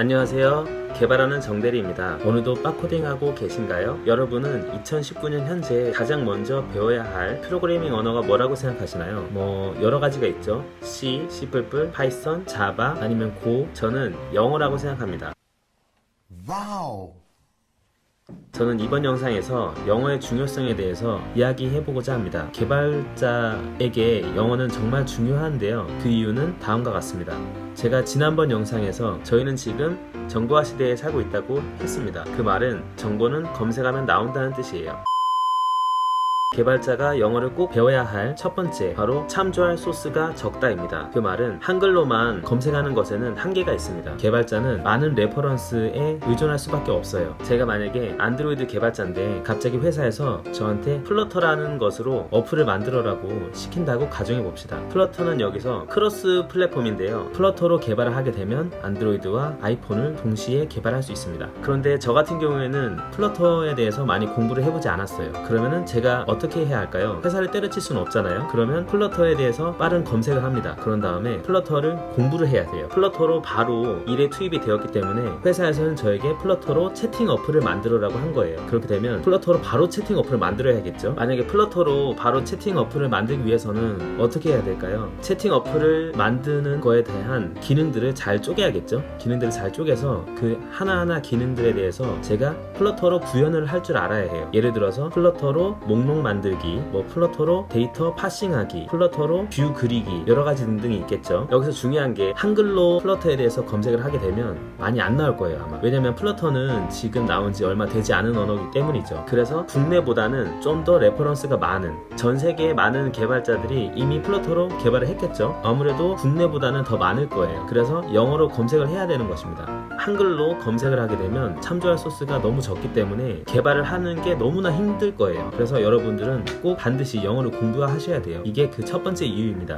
안녕하세요. 개발하는 정대리입니다. 오늘도 빡코딩하고 계신가요? 여러분은 2019년 현재 가장 먼저 배워야 할 프로그래밍 언어가 뭐라고 생각하시나요? 여러 가지가 있죠. C, C++, 파이썬, 자바, 아니면 고. 저는 영어라고 생각합니다. 와우. 저는 이번 영상에서 영어의 중요성에 대해서 이야기해보고자 합니다. 개발자에게 영어는 정말 중요한데요. 그 이유는 다음과 같습니다. 제가 지난번 영상에서 저희는 지금 정보화 시대에 살고 있다고 했습니다. 그 말은 정보는 검색하면 나온다는 뜻이에요. 개발자가 영어를 꼭 배워야 할 첫 번째, 바로 참조할 소스가 적다입니다. 그 말은 한글로만 검색하는 것에는 한계가 있습니다. 개발자는 많은 레퍼런스에 의존할 수밖에 없어요. 제가 만약에 안드로이드 개발자인데 갑자기 회사에서 저한테 플러터라는 것으로 어플을 만들어라고 시킨다고 가정해봅시다. 플러터는 여기서 크로스 플랫폼인데요. 플러터로 개발을 하게 되면 안드로이드와 아이폰을 동시에 개발할 수 있습니다. 그런데 저 같은 경우에는 플러터에 대해서 많이 공부를 해보지 않았어요. 그러면은 제가 어떻게 해야 할까요? 회사를 때려칠 수는 없잖아요. 그러면 플러터에 대해서 빠른 검색을 합니다. 그런 다음에 플러터를 공부를 해야 돼요. 플러터로 바로 일에 투입이 되었기 때문에 회사에서는 저에게 플러터로 채팅 어플을 만들어라고 한 거예요. 그렇게 되면 플러터로 바로 채팅 어플을 만들어야겠죠. 만약에 플러터로 바로 채팅 어플을 만들기 위해서는 어떻게 해야 될까요? 채팅 어플을 만드는 거에 대한 기능들을 잘 쪼개야겠죠. 기능들을 잘 쪼개서 그 하나하나 기능들에 대해서 제가 플러터로 구현을 할 줄 알아야 해요. 예를 들어서 플러터로 목록 만들기, 플러터로 데이터 파싱하기, 플러터로 뷰 그리기, 여러가지 등등이 있겠죠. 여기서 중요한 게 한글로 플러터에 대해서 검색을 하게 되면 많이 안 나올 거예요, 아마. 왜냐면 플러터는 지금 나온 지 얼마 되지 않은 언어이기 때문이죠. 그래서 국내보다는 좀 더 레퍼런스가 많은, 전 세계의 많은 개발자들이 이미 플러터로 개발을 했겠죠. 아무래도 국내보다는 더 많을 거예요. 그래서 영어로 검색을 해야 되는 것입니다. 한글로 검색을 하게 되면 참조할 소스가 너무 적기 때문에 개발을 하는 게 너무나 힘들 거예요. 그래서 여러분들은 꼭 반드시 영어를 공부하셔야 돼요. 이게 그 첫 번째 이유입니다.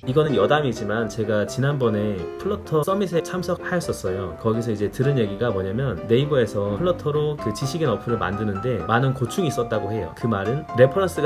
이거는 여담이지만 제가 지난번에 플러터 서밋에 참석하였었어요. 거기서 이제 들은 얘기가 뭐냐면 네이버에서 플러터로 그 지식인 어플을 만드는데 많은 고충이 있었다고 해요. 그 말은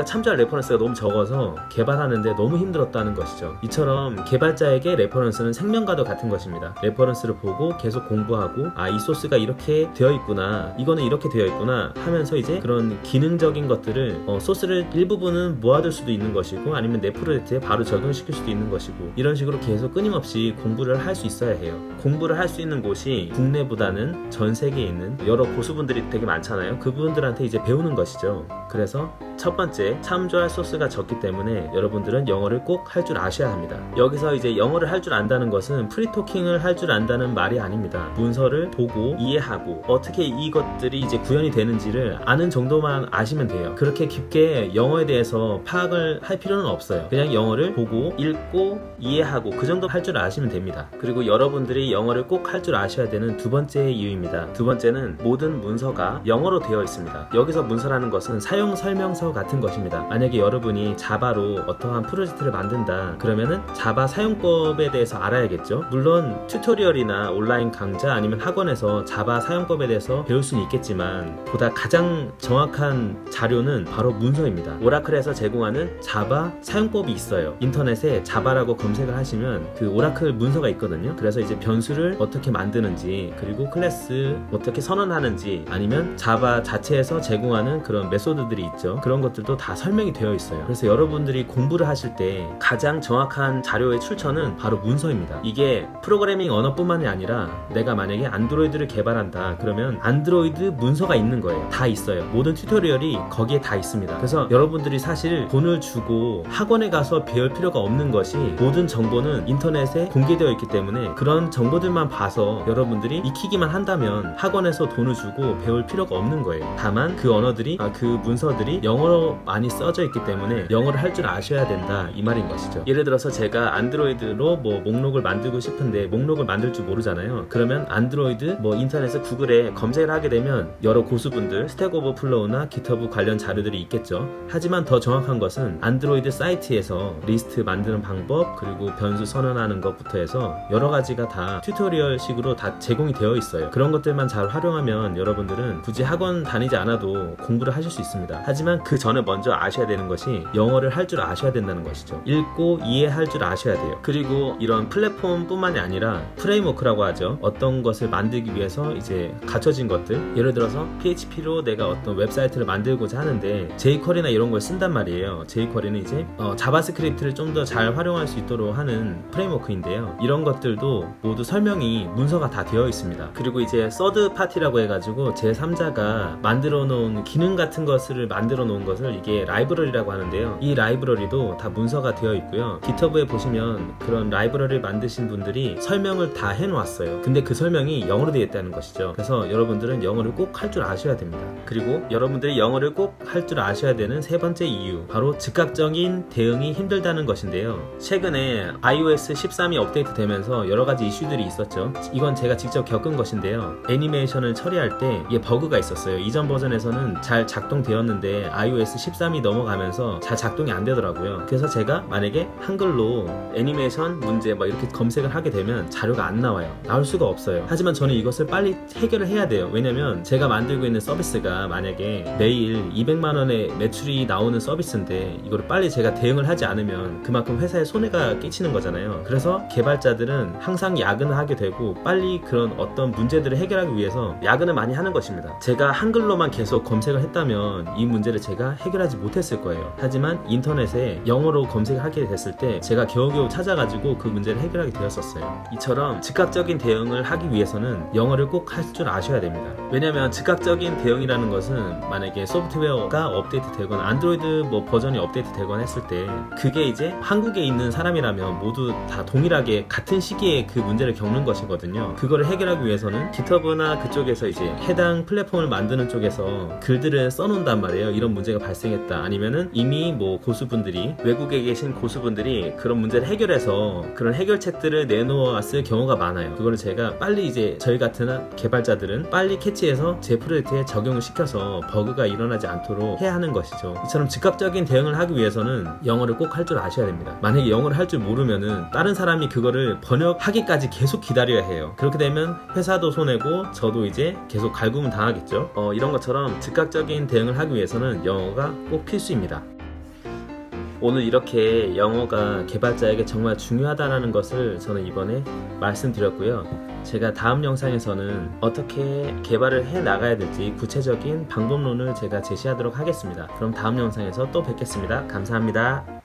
참조할 레퍼런스가 너무 적어서 개발하는데 너무 힘들었다는 것이죠. 이처럼 개발자에게 레퍼런스는 생명과도 같은 것입니다. 레퍼런스를 보고 계속 공부하고 이 소스가 이렇게 되어 있구나, 이거는 이렇게 되어 있구나 하면서 이제 그런 기능적인 것들을 소스를 일부분은 모아둘 수도 있는 것이고 아니면 내 프로젝트에 바로 적용시킬 수도 있는 것이고, 이런 식으로 계속 끊임없이 공부를 할 수 있어야 해요. 공부를 할 수 있는 곳이 국내보다는 전 세계에 있는 여러 고수분들이 되게 많잖아요. 그분들한테 이제 배우는 것이죠. 그래서 첫 번째, 참조할 소스가 적기 때문에 여러분들은 영어를 꼭 할 줄 아셔야 합니다. 여기서 이제 영어를 할 줄 안다는 것은 프리토킹을 할 줄 안다는 말이 아닙니다. 문서를 보고 이해하고 어떻게 이것들이 이제 구현이 되는지를 아는 정도만 아시면 돼요. 그렇게 깊게 영어에 대해서 파악을 할 필요는 없어요. 그냥 영어를 보고 읽고 이해하고 그 정도 할 줄 아시면 됩니다. 그리고 여러분들이 영어를 꼭 할 줄 아셔야 되는 두 번째 이유입니다. 두 번째는 모든 문서가 영어로 되어 있습니다. 여기서 문서라는 것은 사용 설명서 같은 것입니다. 만약에 여러분이 자바로 어떠한 프로젝트를 만든다 그러면은 자바 사용법에 대해서 알아야겠죠. 물론 튜토리얼이나 온라인 강좌 아니면 학원에서 자바 사용법에 대해서 배울 수는 있겠지만 보다 가장 정확한 자료는 바로 문서입니다. 오라클에서 제공하는 자바 사용법이 있어요. 인터넷에 자바라고 검색을 하시면 그 오라클 문서가 있거든요. 그래서 이제 변수를 어떻게 만드는지, 그리고 클래스 어떻게 선언하는지, 아니면 자바 자체에서 제공하는 그런 메소드들이 있죠. 그런 것들도 다 설명이 되어 있어요. 그래서 여러분들이 공부를 하실 때 가장 정확한 자료의 출처는 바로 문서입니다. 이게 프로그래밍 언어뿐만이 아니라 내가 만약에 안드로이드를 개발한다 그러면 안드로이드 문서가 있는 거예요. 다 있어요. 모든 튜토리얼이 거기에 다 있습니다. 그래서 여러분들이 사실 돈을 주고 학원에 가서 배울 필요가 없는 것이, 모든 정보는 인터넷에 공개되어 있기 때문에 그런 정보들만 봐서 여러분들이 익히기만 한다면 학원에서 돈을 주고 배울 필요가 없는 거예요. 다만 그 언어들이, 그 문서들이 영어로 많이 써져 있기 때문에 영어를 할 줄 아셔야 된다, 이 말인 것이죠. 예를 들어서 제가 안드로이드로 목록을 만들고 싶은데 목록을 만들 줄 모르잖아요. 그러면 안드로이드 인터넷에 구글에 검색을 하게 되면 여러 고수분들 스택 오버플로우나 깃허브 관련 자료들이 있겠죠. 하지만 더 정확한 것은 안드로이드 사이트에서 리스트 만드는 방법, 문법, 그리고 변수 선언하는 것부터 해서 여러 가지가 다 튜토리얼 식으로 다 제공이 되어 있어요. 그런 것들만 잘 활용하면 여러분들은 굳이 학원 다니지 않아도 공부를 하실 수 있습니다. 하지만 그 전에 먼저 아셔야 되는 것이 영어를 할 줄 아셔야 된다는 것이죠. 읽고 이해할 줄 아셔야 돼요. 그리고 이런 플랫폼 뿐만이 아니라 프레임워크라고 하죠. 어떤 것을 만들기 위해서 이제 갖춰진 것들, 예를 들어서 PHP로 내가 어떤 웹사이트를 만들고자 하는데 jQuery나 이런 걸 쓴단 말이에요. jQuery는 이제 자바스크립트를 좀 더 잘 활용할 수 있도록 하는 프레임워크인데요. 이런 것들도 모두 설명이 문서가 다 되어 있습니다. 그리고 이제 서드 파티라고 해가지고 제3자가 만들어 놓은 기능 같은 것을 만들어 놓은 것을 이게 라이브러리라고 하는데요. 이 라이브러리도 다 문서가 되어 있고요. 깃허브에 보시면 그런 라이브러리를 만드신 분들이 설명을 다 해놓았어요. 근데 그 설명이 영어로 되어 있다는 것이죠. 그래서 여러분들은 영어를 꼭 할 줄 아셔야 됩니다. 그리고 여러분들이 영어를 꼭 할 줄 아셔야 되는 세 번째 이유, 바로 즉각적인 대응이 힘들다는 것인데요. 최근에 iOS 13이 업데이트 되면서 여러 가지 이슈들이 있었죠. 이건 제가 직접 겪은 것인데요. 애니메이션을 처리할 때 이게 버그가 있었어요. 이전 버전에서는 잘 작동되었는데 iOS 13이 넘어가면서 잘 작동이 안 되더라고요. 그래서 제가 만약에 한글로 애니메이션 문제 막 이렇게 검색을 하게 되면 자료가 안 나와요. 나올 수가 없어요. 하지만 저는 이것을 빨리 해결을 해야 돼요. 왜냐면 제가 만들고 있는 서비스가 만약에 매일 200만 원의 매출이 나오는 서비스인데 이거를 빨리 제가 대응을 하지 않으면 그만큼 회사에 손해가 끼치는 거잖아요. 그래서 개발자들은 항상 야근을 하게 되고 빨리 그런 어떤 문제들을 해결하기 위해서 야근을 많이 하는 것입니다. 제가 한글로만 계속 검색을 했다면 이 문제를 제가 해결하지 못했을 거예요. 하지만 인터넷에 영어로 검색을 하게 됐을 때 제가 겨우겨우 찾아가지고 그 문제를 해결하게 되었었어요. 이처럼 즉각적인 대응을 하기 위해서는 영어를 꼭 할 줄 아셔야 됩니다. 왜냐면 즉각적인 대응이라는 것은 만약에 소프트웨어가 업데이트 되거나 안드로이드 뭐 버전이 업데이트 되거나 했을 때 그게 이제 한국에 있는 사람이라면 모두 다 동일하게 같은 시기에 그 문제를 겪는 것이거든요. 그거를 해결하기 위해서는 깃허브나 그쪽에서 이제 해당 플랫폼을 만드는 쪽에서 글들을 써놓는단 말이에요. 이런 문제가 발생했다. 아니면은 이미 뭐 고수분들이, 외국에 계신 고수분들이 그런 문제를 해결해서 그런 해결책들을 내놓았을 경우가 많아요. 그거를 제가 빨리 이제 저희 같은 개발자들은 빨리 캐치해서 제 프로젝트에 적용을 시켜서 버그가 일어나지 않도록 해야 하는 것이죠. 이처럼 즉각적인 대응을 하기 위해서는 영어를 꼭 할 줄 아셔야 됩니다. 만약에 영어를 할 줄 모르면은 다른 사람이 그거를 번역하기까지 계속 기다려야 해요. 그렇게 되면 회사도 손해고 저도 이제 계속 갈굼을 당하겠죠. 이런 것처럼 즉각적인 대응을 하기 위해서는 영어가 꼭 필수입니다. 오늘 이렇게 영어가 개발자에게 정말 중요하다는 것을 저는 이번에 말씀드렸고요. 제가 다음 영상에서는 어떻게 개발을 해 나가야 될지 구체적인 방법론을 제가 제시하도록 하겠습니다. 그럼 다음 영상에서 또 뵙겠습니다. 감사합니다.